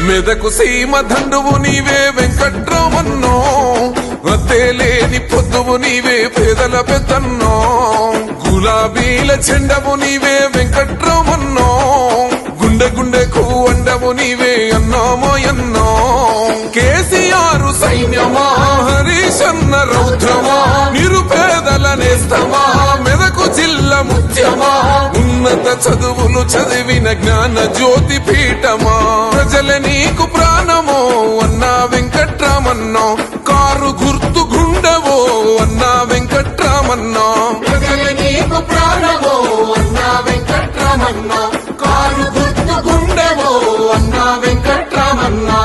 మెదకు సీమ దండువు నీవే వెంకట్రామన్నో, అత్తేలేని పొద్దువు నీవే పేదల పెద్దన్నో, గులాబీల చెండవు నీవే వెంకట్రామన్నో, గుండె గుండెకు అండవు నీవే అన్నామో ఎన్నో. కేసీఆర్ సైన్యమా, హరీశన్న రౌద్రమా, నిరుపేదల నేస్తమా, మెదకు జిల్లా ముత్యమా, ఉన్నత చదువులు చదివిన జ్ఞాన జ్యోతి పీఠమా, ప్రజల నీకు ప్రాణమో అన్నా వెంకట్రామన్నో, కారు గుర్తు గుండవో అన్నా వెంకట్రామన్నో, ప్రజల నీకు ప్రాణమో అన్నా వెంకట్రామన్నో, కారు గుర్తు గుండెవో అన్నా వెంకట్రామన్నో.